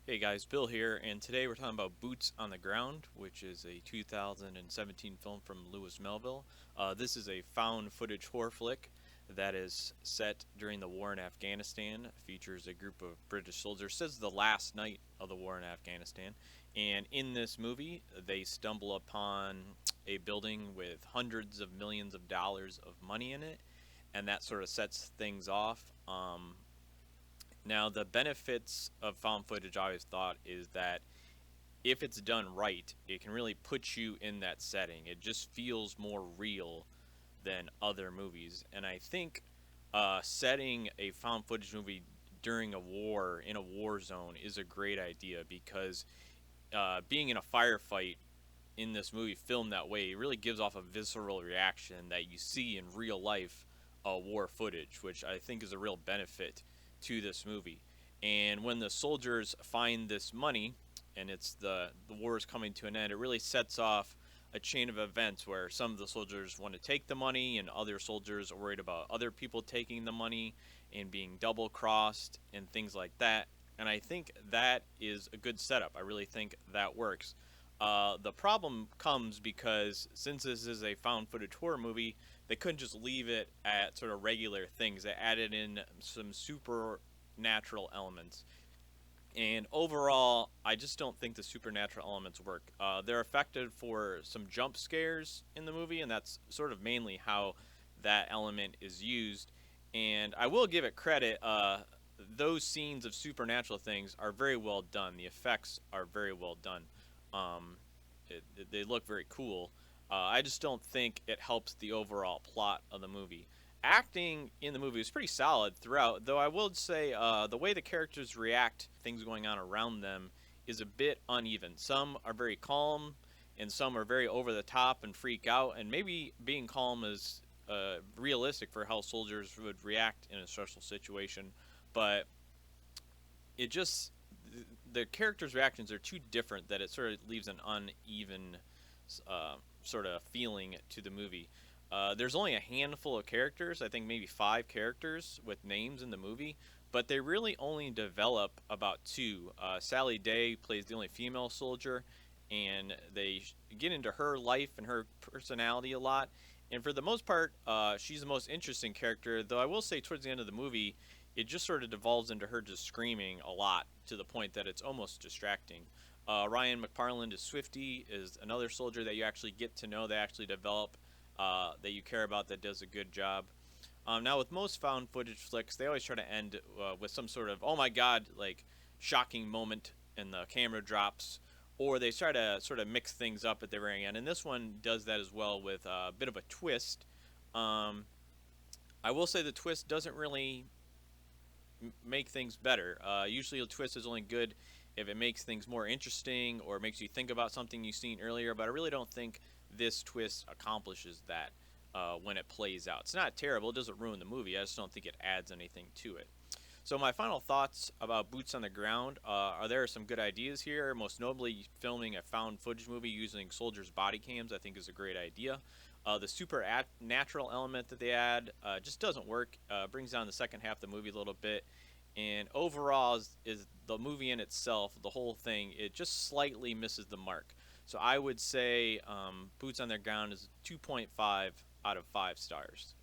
Hey guys, Bill here, and today we're talking about Boots on the Ground, which is a 2017 film from Lewis Melville. This is a found footage horror flick that is set during the war in Afghanistan. Features a group of British soldiers. Says the last night of the war in Afghanistan, and in this movie, they stumble upon a building with hundreds of millions of dollars of money in it, and that sort of sets things off. Now, the benefits of found footage, I always thought, is that if it's done right, it can really put you in that setting. It just feels more real than other movies. And I think setting a found footage movie during a war, in a war zone, is a great idea because being in a firefight in this movie filmed that way, it really gives off a visceral reaction that you see in real life war footage, which I think is a real benefit to this movie. And when the soldiers find this money, and it's the war is coming to an end, it really sets off a chain of events where some of the soldiers want to take the money, and other soldiers are worried about other people taking the money and being double crossed and things like that. And I think that is a good setup. I really think that works. The problem comes because since this is a found footage horror movie, they couldn't just leave it at sort of regular things. They added in some supernatural elements. And overall, I just don't think the supernatural elements work. They're effective for some jump scares in the movie, and that's sort of mainly how that element is used. And I will give it credit. Those scenes of supernatural things are very well done. The effects are very well done. Um, they look very cool. I just don't think it helps the overall plot of the movie. Acting in the movie is pretty solid throughout, though I will say the way the characters react to things going on around them is a bit uneven. Some are very calm, and some are very over the top and freak out, and maybe being calm is realistic for how soldiers would react in a stressful situation, but it just the characters' reactions are too different that it sort of leaves an uneven sort of feeling to the movie. There's only a handful of characters, I think maybe five characters with names in the movie, but they really only develop about two. Sally Day plays the only female soldier, and they get into her life and her personality a lot. And for the most part, she's the most interesting character, though I will say towards the end of the movie, it just sort of devolves into her just screaming a lot to the point that it's almost distracting. Ryan McParland as Swifty is another soldier that you actually get to know, they actually develop, that you care about, that does a good job. Now, with most found footage flicks, they always try to end with some sort of, oh my god, like shocking moment and the camera drops, or they try to sort of mix things up at the very end. And this one does that as well with a bit of a twist. Um, I will say the twist doesn't really make things better. Usually, a twist is only good if it makes things more interesting or makes you think about something you've seen earlier. But I really don't think this twist accomplishes that when it plays out. It's not terrible; it doesn't ruin the movie. I just don't think it adds anything to it. So my final thoughts about Boots on the Ground are there some good ideas here. Most notably, filming a found footage movie using soldiers' body cams, I think, is a great idea. The supernatural element that they add just doesn't work. Brings down the second half of the movie a little bit. And overall, is the movie in itself, the whole thing, it just slightly misses the mark. So I would say Boots on the Ground is 2.5 out of 5 stars.